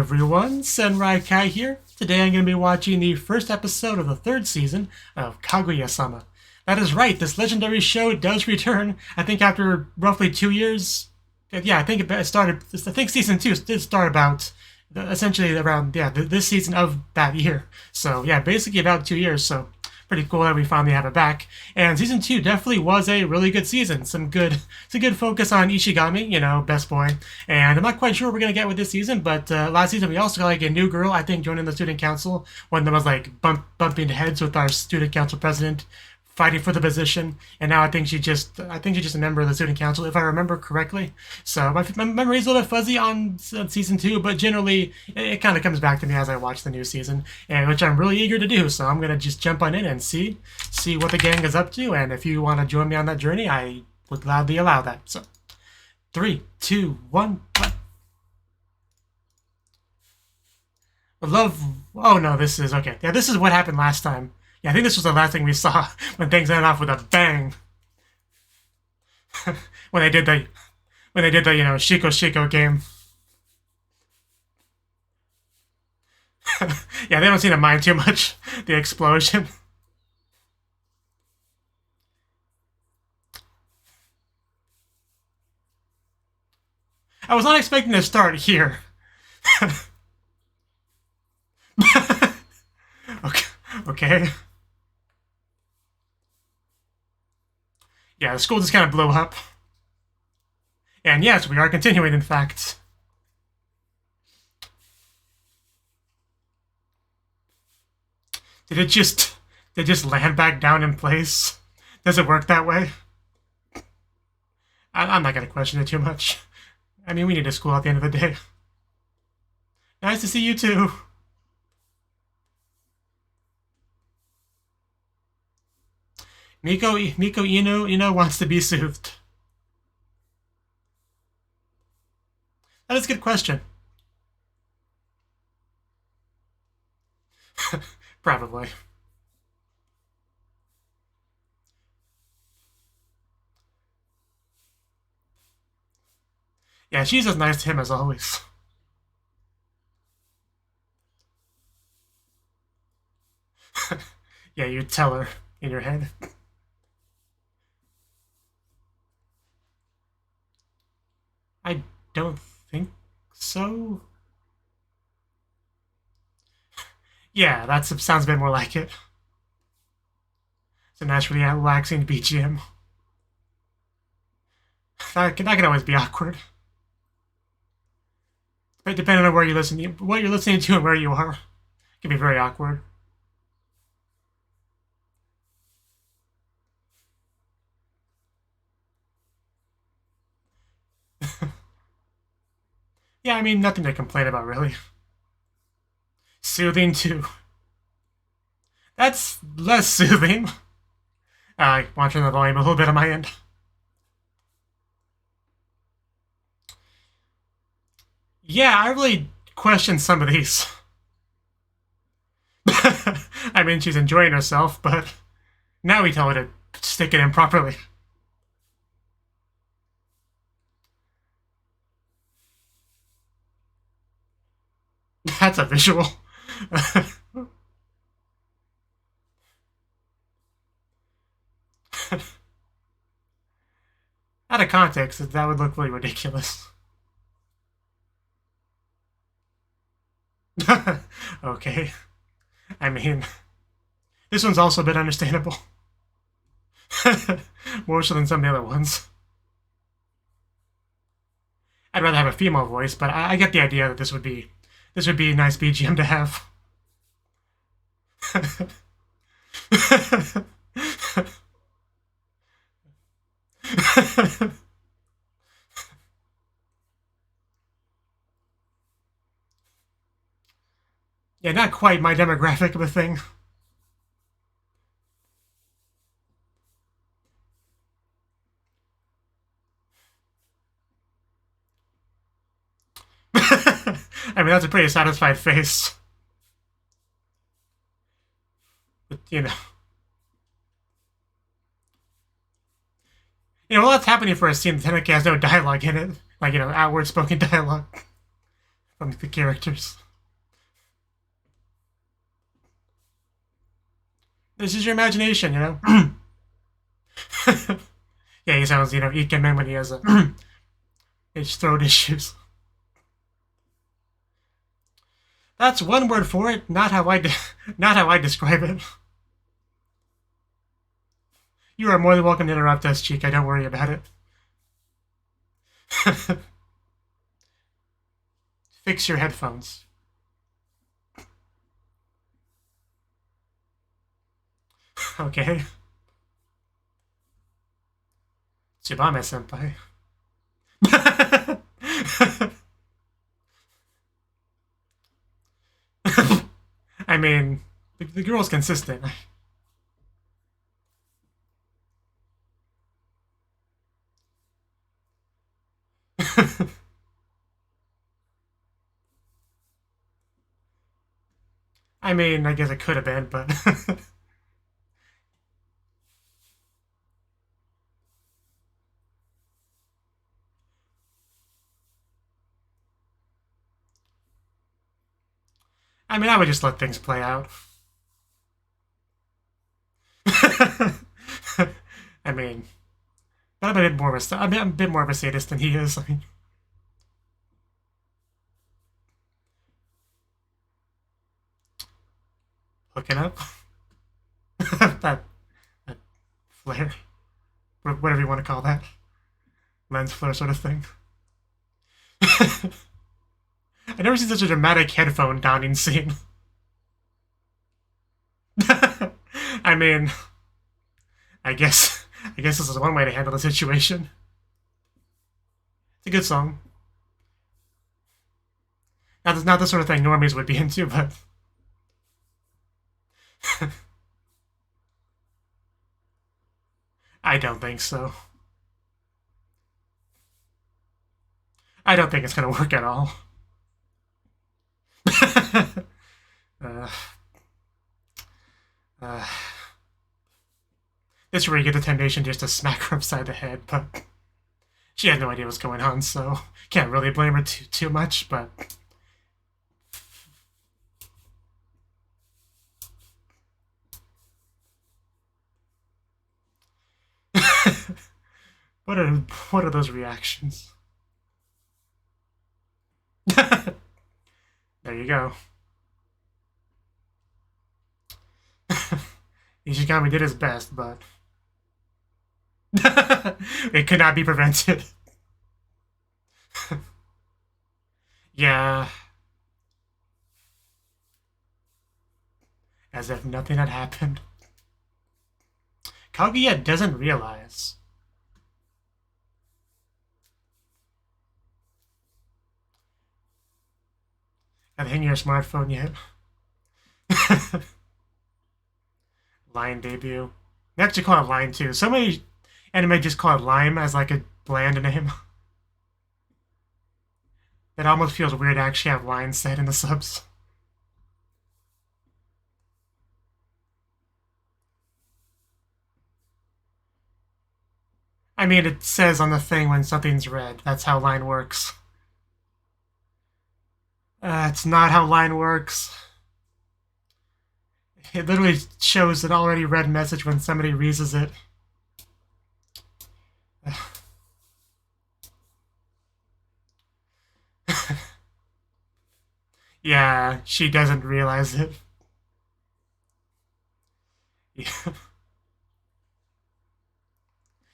everyone, PyramidCat here. Today I'm going to be watching the first episode of the third season of Kaguya-sama. That is right, this legendary show does return, I think after roughly 2 years. Yeah, I think it started, I think season 2 did start about, essentially around, this season of that year. So yeah, basically about 2 years, so pretty cool that we finally have it back. And season 2 definitely was a really good season. Some good focus on Ishigami, you know, best boy. And I'm not quite sure what we're gonna get with this season, but last season we also got like a new girl, I think, joining the student council. One that was like bumping heads with our student council president, fighting for the position. And now I think she's just a member of the student council, if I remember correctly. So my memory's a little bit fuzzy on season 2, but generally it kind of comes back to me as I watch the new season, and which I'm really eager to do. So I'm gonna just jump on in and see what the gang is up to. And if you want to join me on that journey, I would gladly allow that. So 3, 2, 1, play. Oh no, this is okay. Yeah, this is what happened last time. Yeah, I think this was the last thing we saw when things ended off with a bang. when they did the you know, Shiko game. Yeah, they don't seem to mind too much the explosion. I was not expecting to start here. Okay. Yeah, the school just kind of blew up. And yes, we are continuing, in fact. Did it just land back down in place? Does it work that way? I'm not going to question it too much. I mean, we need a school at the end of the day. Nice to see you too. Miko Ino wants to be soothed. That is a good question. Probably. Yeah, she's as nice to him as always. Yeah, you tell her in your head. I don't think so. Yeah, that sounds a bit more like it. It's a naturally relaxing BGM. That can always be awkward. But depending on what you're listening to and where you are, it can be very awkward. Yeah, I mean, nothing to complain about, really. Soothing, too. That's less soothing. I want to turn the volume a little bit on my end. Yeah, I really question some of these. I mean, she's enjoying herself, but now we tell her to stick it in properly. That's a visual. Out of context, that would look really ridiculous. Okay. I mean, this one's also a bit understandable. More so than some of the other ones. I'd rather have a female voice, but I get the idea that this would be a nice BGM to have. Yeah, not quite my demographic of a thing. I mean, that's a pretty satisfied face. But, you know. You know, a lot's happening for a scene that technically has no dialogue in it. Like, you know, outward spoken dialogue. from the characters. This is your imagination, you know? Yeah, he sounds, Ikemen when he has his throat issues. That's one word for it, not how I describe it. You are more than welcome to interrupt us, Chica, don't worry about it. Fix your headphones. Okay. Tsubame-senpai. I mean, the girl's consistent. I mean, I guess it could have been, but... I mean, I would just let things play out. I mean, but I'm a bit more of a sadist than he is. I mean, hooking up. that flare, whatever you want to call that, lens flare sort of thing. I've never seen such a dramatic headphone donning scene. I mean, I guess this is one way to handle the situation. It's a good song. Not the sort of thing normies would be into, but I don't think so. I don't think it's gonna work at all. This is where you get the temptation just to smack her upside the head, but she had no idea what's going on, so can't really blame her too much, but... What are those reactions? There you go. Ishigami did his best, but it could not be prevented. Yeah. As if nothing had happened. Kaguya doesn't realize. Have hang your smartphone yet? Line debut. They actually call it Line too. So many anime just call it Lime as like a bland name. It almost feels weird to actually have Line said in the subs. I mean, it says on the thing when something's red. That's how Line works. It's not how Line works. It literally shows an already read message when somebody reads it. Yeah, she doesn't realize it. Yeah.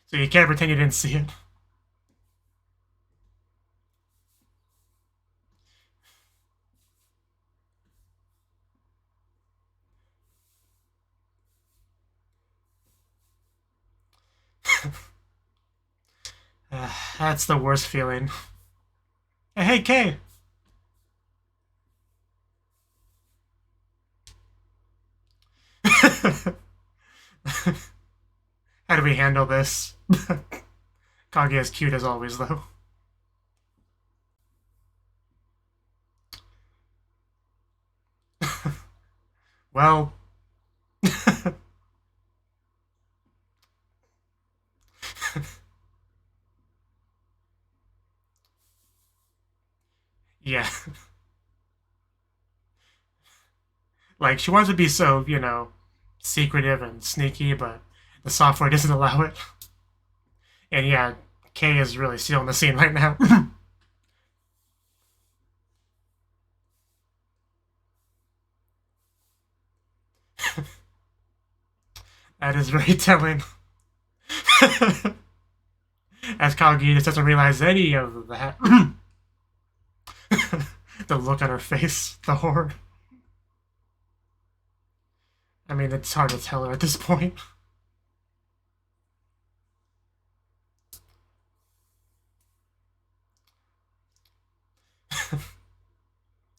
So you can't pretend you didn't see it. That's the worst feeling. Hey, Kay! How do we handle this? Kaguya's cute as always, though. Well... yeah. Like, she wants to be so, secretive and sneaky, but the software doesn't allow it. And yeah, Kay is really stealing the scene right now. That is very telling. As Kaguya just doesn't realize any of that. The look on her face, the horror. I mean, it's hard to tell her at this point.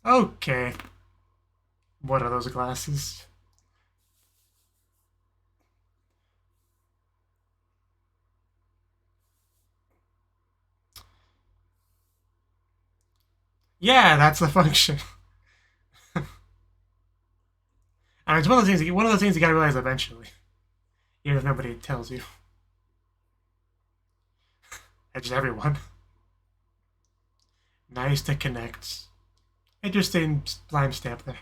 Okay. What are those glasses? Yeah, that's the function. I mean, it's one of those things you gotta realize eventually, even if nobody tells you. It's just everyone. Nice to connect. Interesting slime stamp there.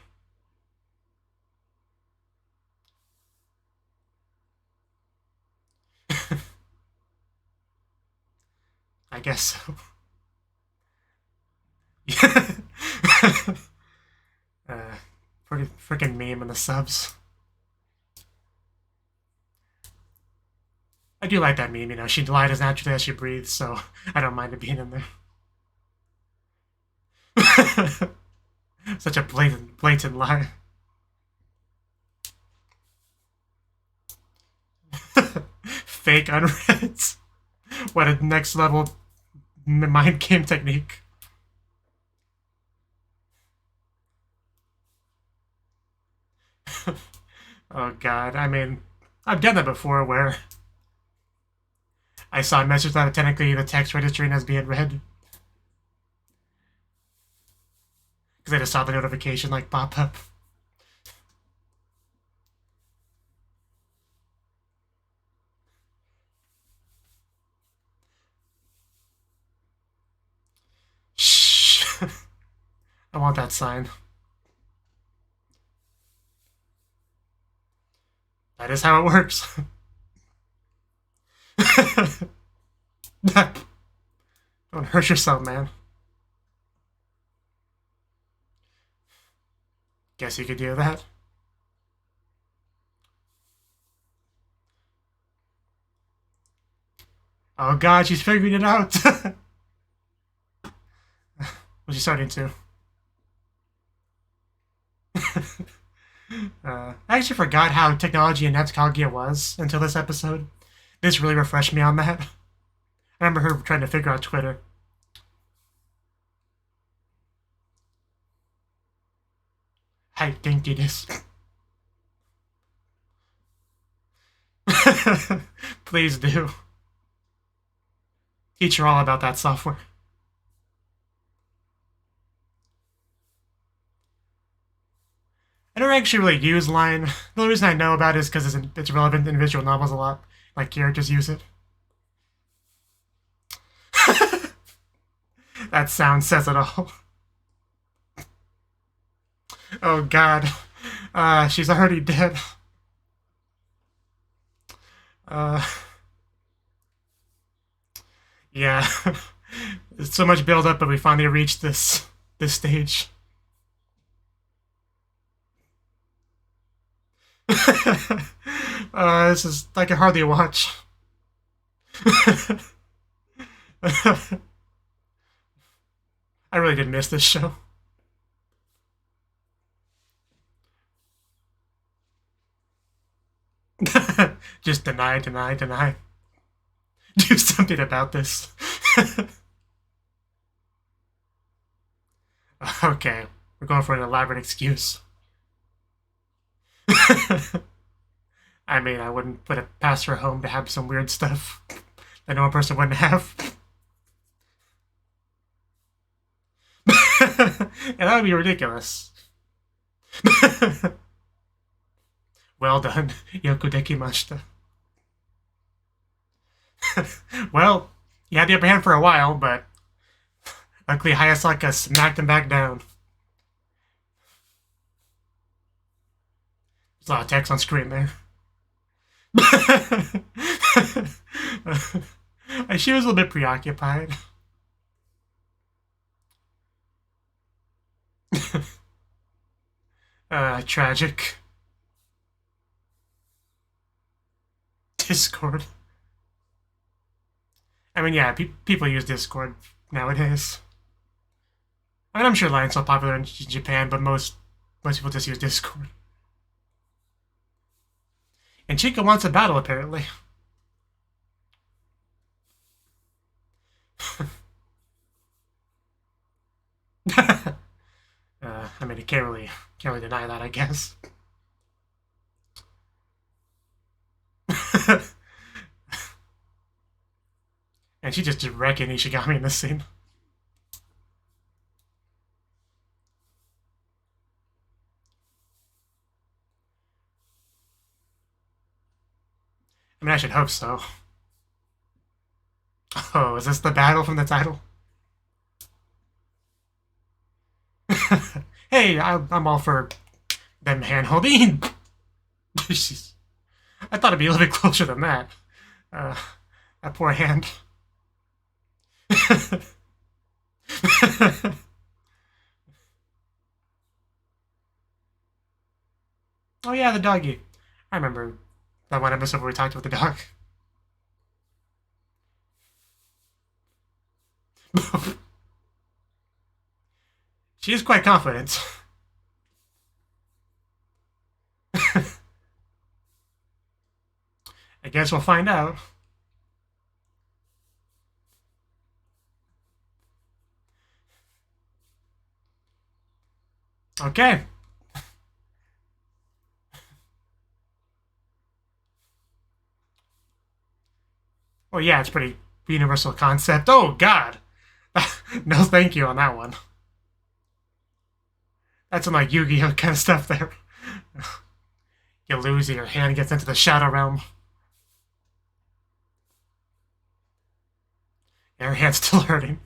I guess so. Pretty freaking meme in the subs. I do like that meme, she lied as naturally as she breathes, so I don't mind it being in there. Such a blatant lie. Fake unread. What a next level mind game technique. Oh god, I mean, I've done that before where I saw a message that technically the text registering as being read. Because I just saw the notification like pop up. Shh. I want that sign. That is how it works. Don't hurt yourself, man. Guess you could do that. Oh god, she's figuring it out. Was she starting to? I actually forgot how technology in Kaguya was until this episode. This really refreshed me on that. I remember her trying to figure out Twitter. Hi, dinky this. Please do. Teach her all about that software. I don't actually really use line. The only reason I know about it is because it's relevant in visual novels a lot. Like, characters use it. That sound says it all. Oh god. She's already dead. Yeah. There's so much build up, but we finally reached this stage. This is, I can hardly watch. I really did miss this show. Just deny. Do something about this. Okay, we're going for an elaborate excuse. I mean, I wouldn't put it past her home to have some weird stuff that no one person wouldn't have. And that would be ridiculous. Well done, yoku dekimashita. Well, you had the upper hand for a while, but luckily Hayasaka smacked him back down. There's a lot of text on screen there. She was a little bit preoccupied. Tragic. Discord. I mean, yeah, people use Discord nowadays. I mean, I'm sure LINE's so popular in Japan, but most people just use Discord. And Chica wants a battle, apparently. I mean, you can't really deny that, I guess. And she just wrecking Ishigami in this scene. I mean, I should hope so. Oh, is this the battle from the title? Hey, I'm all for them hand-holding. I thought it'd be a little bit closer than that. That poor hand. Oh yeah, the doggy. I remember that one episode where we talked about the dog. She is quite confident. I guess we'll find out. Okay. Well, yeah, it's pretty universal concept. Oh, God. No thank you on that one. That's some like Yu-Gi-Oh kind of stuff there. You lose and your hand gets into the Shadow Realm. Your hand's still hurting.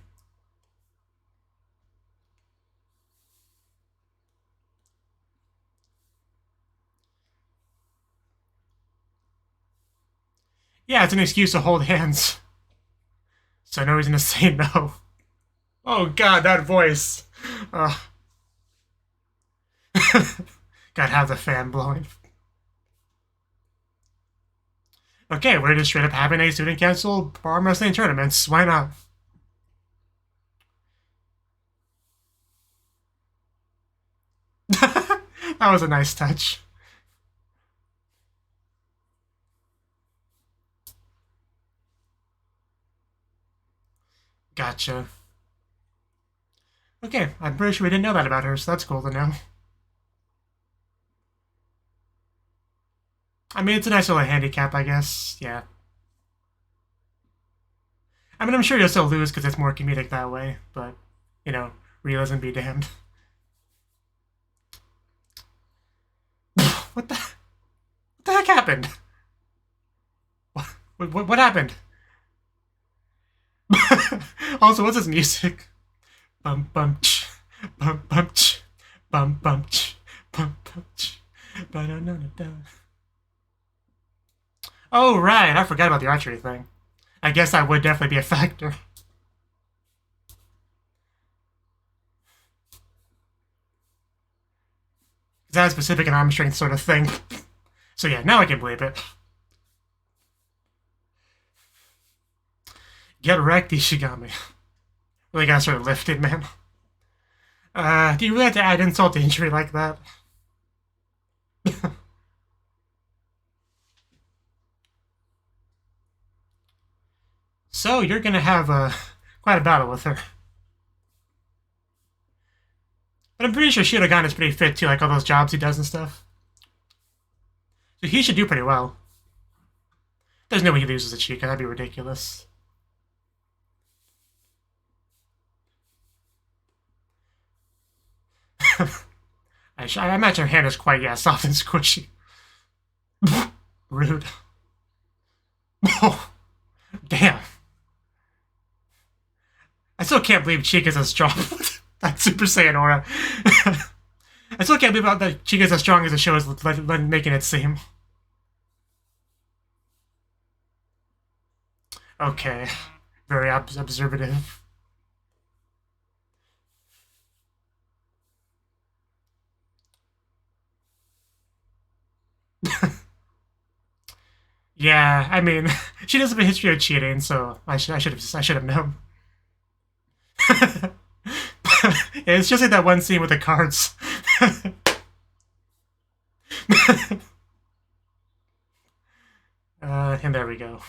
Yeah, it's an excuse to hold hands. So no reason to say no. Oh God, that voice. Gotta have the fan blowing. Okay, we're just straight up having a student cancel arm wrestling tournaments. Why not? That was a nice touch. Gotcha. Okay, I'm pretty sure we didn't know that about her, so that's cool to know. I mean, it's a nice little handicap, I guess. Yeah. I mean, I'm sure you'll still lose because it's more comedic that way, but, you know, realism be damned. What the heck happened? What happened? Also, what's this music? Bum bum ch, bum bum ch, bum bum ch, bum bum ch, ba-da-da-da-da. Oh, right, I forgot about the archery thing. I guess that would definitely be a factor. That specific and arm strength sort of thing. So yeah, now I can believe it. Get wrecked, Ishigami. Really got sort of lifted, man. Do you really have to add insult to injury like that? So you're gonna have quite a battle with her. But I'm pretty sure Shirogane is pretty fit too, like all those jobs he does and stuff. So he should do pretty well. There's no way he loses a Chica, that'd be ridiculous. I imagine her hand is quite, yeah, soft and squishy. Rude. Oh, damn. I still can't believe Chica's as strong. That Super Saiyan aura. I still can't believe that she gets as strong as the show is making it seem. Okay. Very observative. Yeah, I mean, she does have a history of cheating, so I should have known. Yeah, it's just like that one scene with the cards. And there we go.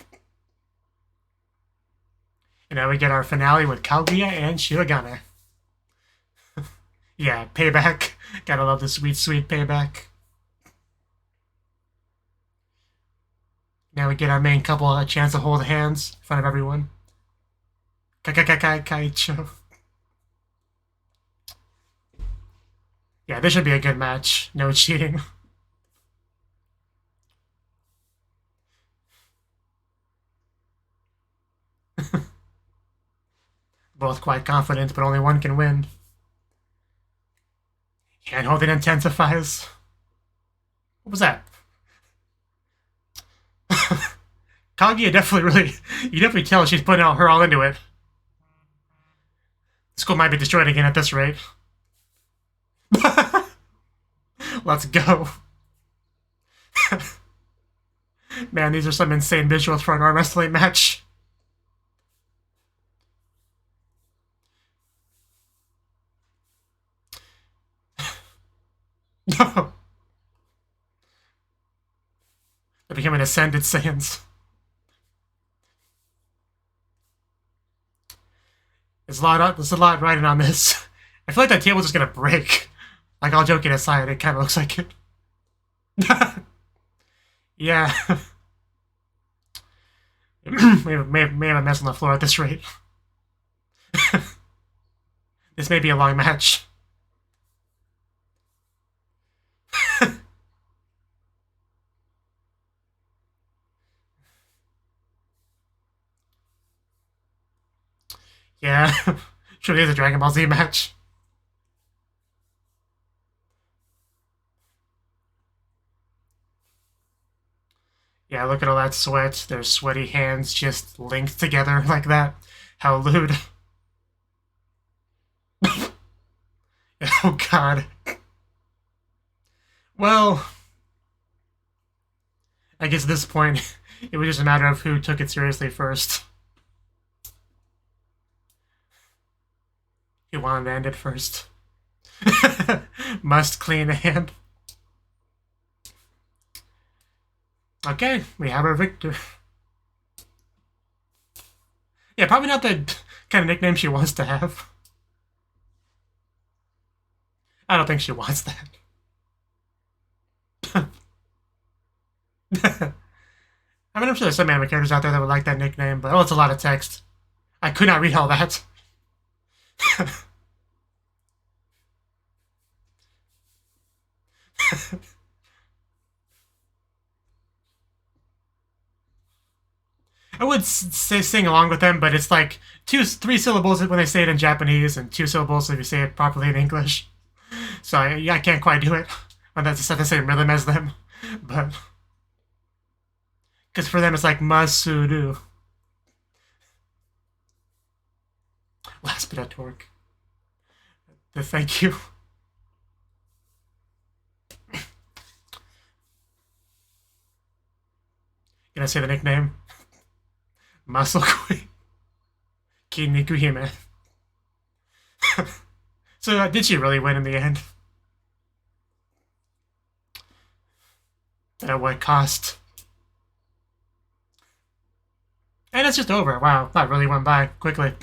And now we get our finale with Kaguya and Shirogane. Yeah, payback. Gotta love the sweet, sweet payback. Now we get our main couple a chance to hold hands in front of everyone. Kaicho. Yeah, this should be a good match. No cheating. Both quite confident, but only one can win. Hand-holding intensifies. What was that? Kaguya definitely really... You definitely tell she's putting her all into it. School might be destroyed again at this rate. Let's go. Man, these are some insane visuals for an arm wrestling match. No. They became an ascended Saiyans. There's a lot riding on this. I feel like that table's just gonna break. Like, all joking aside, it kind of looks like it. Yeah. may have a mess on the floor at this rate. This may be a long match. Yeah. Truly is a Dragon Ball Z match. Yeah, look at all that sweat. Their sweaty hands just linked together like that. How lewd. Oh, God. Well, I guess at this point, it was just a matter of who took it seriously first. Who wanted to end it first. Must clean hand. Okay, we have our victor. Yeah, probably not the kind of nickname she wants to have. I don't think she wants that. I mean, I'm sure there's some anime characters out there that would like that nickname, but it's a lot of text. I could not read all that. I would say sing along with them, but it's like 3 syllables when they say it in Japanese, and 2 syllables if you say it properly in English. So I can't quite do it when that's the same rhythm as them. But because for them it's like Masuru. Last bit of torque. The thank you. Can I say the nickname? Muscle Queen. Kinniku Hime. So did she really win in the end? At what cost? And it's just over. Wow, that really went by quickly.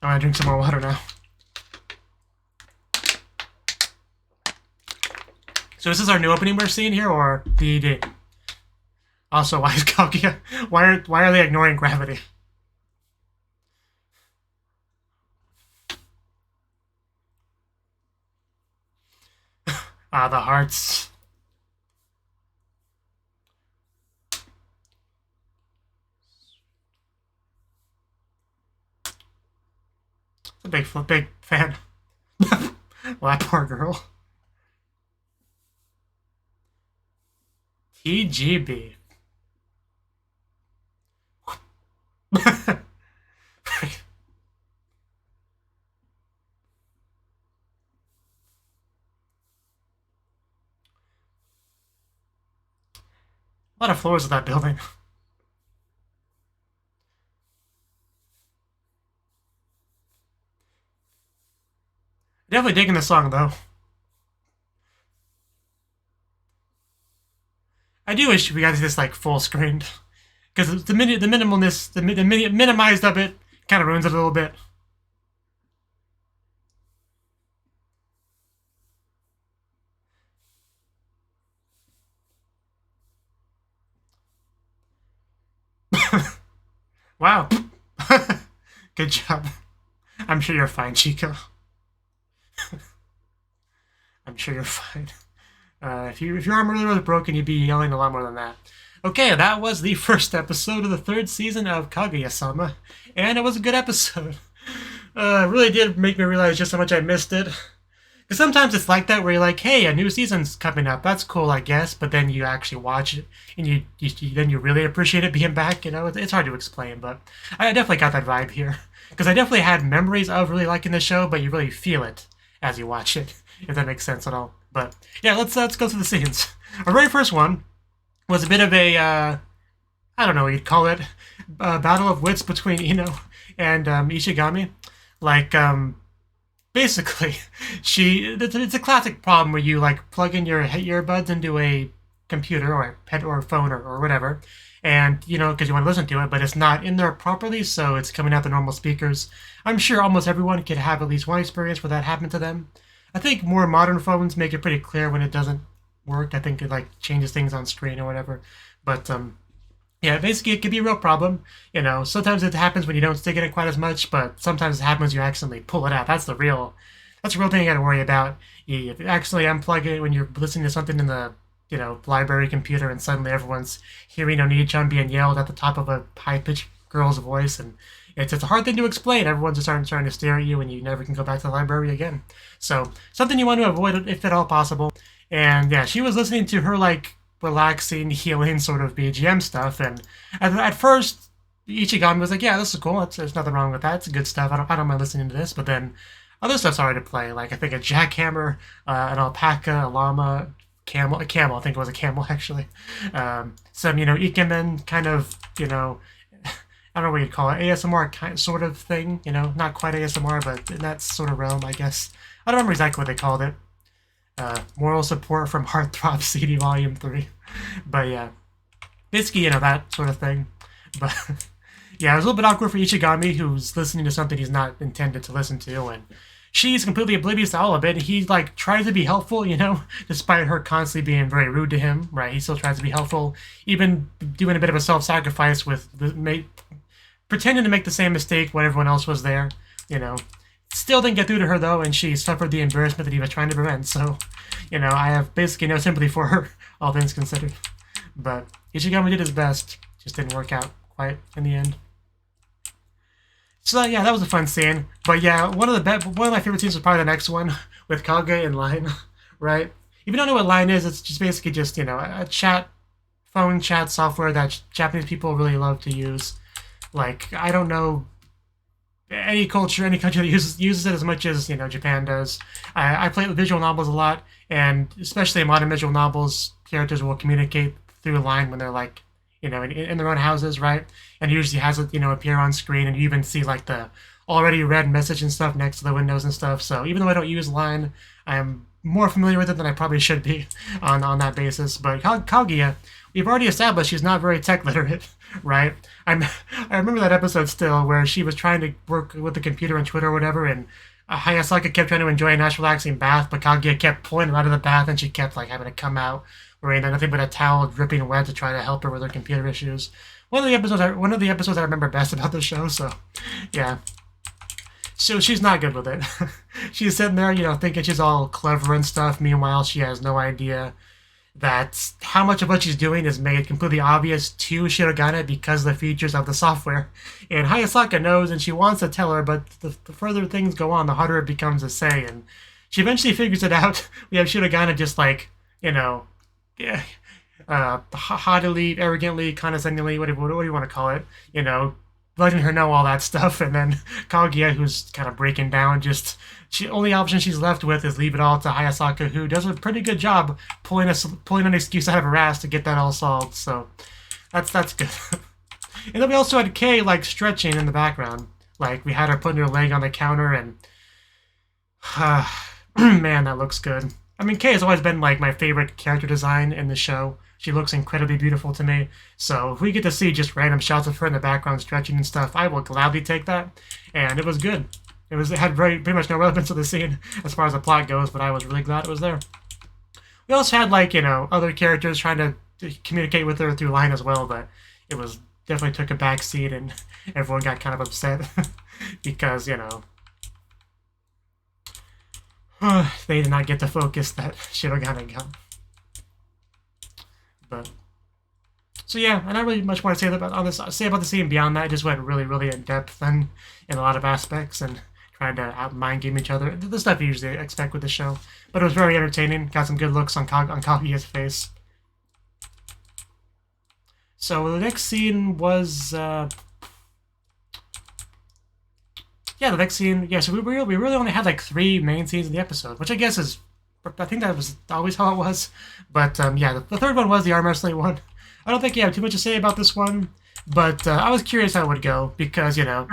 I want to drink some more water now. So is this our new opening we're seeing here, or the ED? Also, why is Kaguya? Why are they ignoring gravity? Ah, the hearts. A big fan. Well, that poor girl. TGB. A lot of floors of that building. Definitely digging the song though. I do wish we got this like full screened, because the minimalness, the minimized of it kind of ruins it a little bit. Wow. Good job. I'm sure you're fine, Chico. I'm sure you're fine. If your arm really was broken, you'd be yelling a lot more than that. Okay, that was the first episode of the third season of Kaguya-sama, and it was a good episode. It really did make me realize just how much I missed it. Because sometimes it's like that, where you're like, hey, a new season's coming up, that's cool, I guess, but then you actually watch it, and then you really appreciate it being back, it's hard to explain, but I definitely got that vibe here. Because I definitely had memories of really liking the show, but you really feel it as you watch it, if that makes sense at all. But yeah, let's go through the scenes. Our very first one was a bit of a, I don't know what you'd call it, battle of wits between Ino and Ishigami. Like, basically, it's a classic problem where you like plug in your earbuds into a computer or a pet or a phone or whatever, and because you want to listen to it, but it's not in there properly, so it's coming out the normal speakers. I'm sure almost everyone could have at least one experience where that happened to them. I think more modern phones make it pretty clear when it doesn't work. I think it like changes things on screen or whatever. But yeah, basically it could be a real problem. Sometimes it happens when you don't stick in it quite as much, but sometimes it happens you accidentally pull it out. That's the real thing you got to worry about. You accidentally unplug it when you're listening to something in the library computer, and suddenly everyone's hearing Onii-chan being yelled at the top of a high-pitched girl's voice, and it's a hard thing to explain. Everyone's just trying to stare at you, and you never can go back to the library again. So something you want to avoid if at all possible. And yeah, she was listening to her like relaxing, healing sort of BGM stuff, and at first Ichigami was like, "Yeah, this is cool. There's nothing wrong with that. It's good stuff. I don't mind listening to this." But then other stuff started to play, like I think a jackhammer, an alpaca, a llama, a camel. I think it was a camel actually. Some ikemen kind of I don't know what you'd call it, ASMR kind sort of thing, not quite ASMR, but in that sort of realm, I guess. I don't remember exactly what they called it. Moral support from Heartthrob CD Volume 3. But yeah, basically, that sort of thing. But yeah, it was a little bit awkward for Ichigami, who's listening to something he's not intended to listen to, and she's completely oblivious to all of it. He like tries to be helpful, despite her constantly being very rude to him, right? He still tries to be helpful, even doing a bit of a self-sacrifice with pretending to make the same mistake when everyone else was there, Still didn't get through to her, though, and she suffered the embarrassment that he was trying to prevent, so, I have basically no sympathy for her, all things considered. But Ichigami did his best, just didn't work out quite in the end. So yeah, that was a fun scene. But yeah, one of my favorite scenes was probably the next one, with Kaguya in Line, right? If you don't know what Line is, it's just basically just, a phone chat software that Japanese people really love to use. Like, I don't know any country that uses it as much as Japan does. I play visual novels a lot, and especially in modern visual novels, characters will communicate through Line when they're like in their own houses, right? And it usually has it appear on screen, and you even see like the already read message and stuff next to the windows and stuff. So even though I don't use Line, I'm more familiar with it than I probably should be on that basis. But Kaguya, we've already established she's not very tech literate, right? I remember that episode still where she was trying to work with the computer and Twitter or whatever, and Hayasaka kept trying to enjoy a nice relaxing bath, but Kaguya kept pulling her out of the bath, and she kept like having to come out wearing nothing but a towel dripping wet to try to help her with her computer issues. One of the episodes I remember best about the show. So yeah. So she's not good with it. She's sitting there, thinking she's all clever and stuff. Meanwhile, she has no idea that how much of what she's doing is made completely obvious to Shirogane because of the features of the software. And Hayasaka knows, and she wants to tell her, but the further things go on, the harder it becomes to say. And she eventually figures it out. We have Shirogane just like, haughtily, arrogantly, condescendingly, what do you want to call it? You know, letting her know all that stuff, and then Kaguya, who's kind of breaking down, just only option she's left with is leave it all to Hayasaka, who does a pretty good job pulling an excuse out of her ass to get that all solved. So that's good. And then we also had Kay like stretching in the background, like we had her putting her leg on the counter, and man, that looks good. I mean, Kay has always been like my favorite character design in the show. She looks incredibly beautiful to me. So if we get to see just random shots of her in the background stretching and stuff, I will gladly take that. And it was good. It had pretty much no relevance to the scene as far as the plot goes, but I was really glad it was there. We also had like, you know, other characters trying to communicate with her through line as well, but it was definitely took a back seat and everyone got kind of upset because, you know, they did not get the focus that Shirogane got. But so yeah, and not really much more to say about the scene beyond that. It just went really, really in depth and in a lot of aspects and trying to out mind game each other. The stuff you usually expect with the show, but it was very entertaining. Got some good looks on Kaguya's face. So the next scene was the next scene. Yeah, so we really only had like 3 main scenes in the episode, which I guess is, I think that was always how it was. But yeah, the third one was the arm wrestling one. I don't think you have too much to say about this one, but I was curious how it would go because, you know,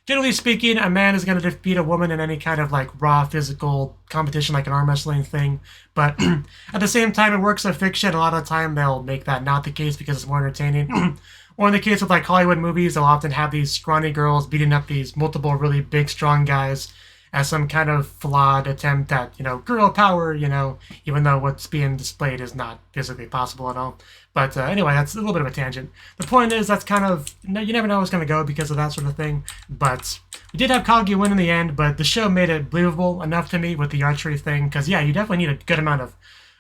generally speaking, a man is going to defeat a woman in any kind of like raw physical competition, like an arm wrestling thing. But at the same time, it works in fiction. A lot of the time, they'll make that not the case because it's more entertaining. Or in the case of like Hollywood movies, they'll often have these scrawny girls beating up these multiple really big, strong guys as some kind of flawed attempt at, you know, girl power, you know, even though what's being displayed is not physically possible at all. But anyway, that's a little bit of a tangent. The point is, that's kind of, you never know what's going to go because of that sort of thing. But we did have Kaguya win in the end, but the show made it believable enough to me with the archery thing. Because, yeah, you definitely need a good amount of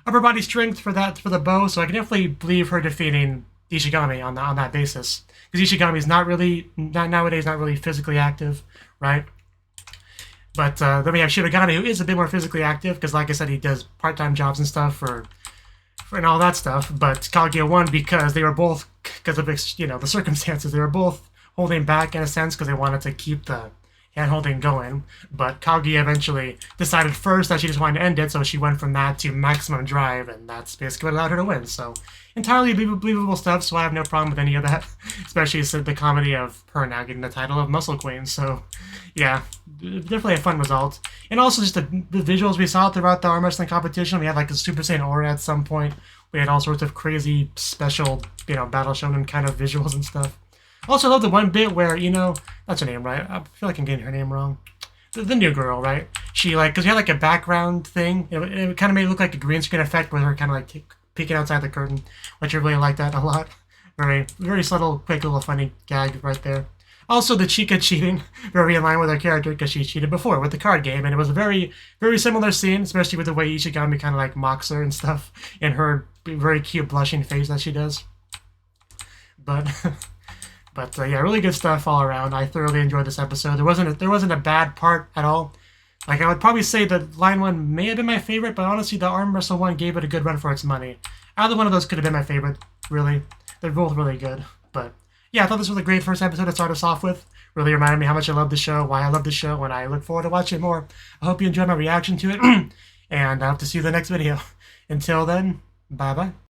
upper body strength for the bow, so I can definitely believe her defeating Ishigami on that basis. Because Ishigami is nowadays not really physically active, right? But then we have Shirogane, who is a bit more physically active, because like I said, he does part-time jobs and stuff for and all that stuff. But Kaguya won because they were both, because of, you know, the circumstances, they were both holding back in a sense because they wanted to keep the hand-holding going. But Kaguya eventually decided first that she just wanted to end it, so she went from that to maximum drive, and that's basically what allowed her to win. So entirely believable stuff, so I have no problem with any of that, especially the comedy of her now getting the title of Muscle Queen. So yeah, definitely a fun result. And also just the visuals we saw throughout the arm wrestling competition. We had like a Super Saiyan aura at some point. We had all sorts of crazy special, you know, Battle Shonen kind of visuals and stuff. Also, I love the one bit where, you know, that's her name, right? I feel like I'm getting her name wrong. The new girl, right? She, like, because we had like a background thing. It kind of made it look like a green screen effect with her kind of like peeking outside the curtain, which I really liked that a lot. Very, very subtle, quick little funny gag right there. Also, the Chica cheating, very in line with her character because she cheated before with the card game, and it was a very, very similar scene, especially with the way Ishigami kind of like mocks her and stuff, and her very cute blushing face that she does. But, yeah, really good stuff all around. I thoroughly enjoyed this episode. There wasn't a bad part at all. Like, I would probably say the line one may have been my favorite, but honestly, the arm wrestle one gave it a good run for its money. Either one of those could have been my favorite, really. They're both really good, but yeah, I thought this was a great first episode to start us off with. Really reminded me how much I love the show, why I love the show, and I look forward to watching more. I hope you enjoyed my reaction to it, and I hope to see you in the next video. Until then, bye-bye.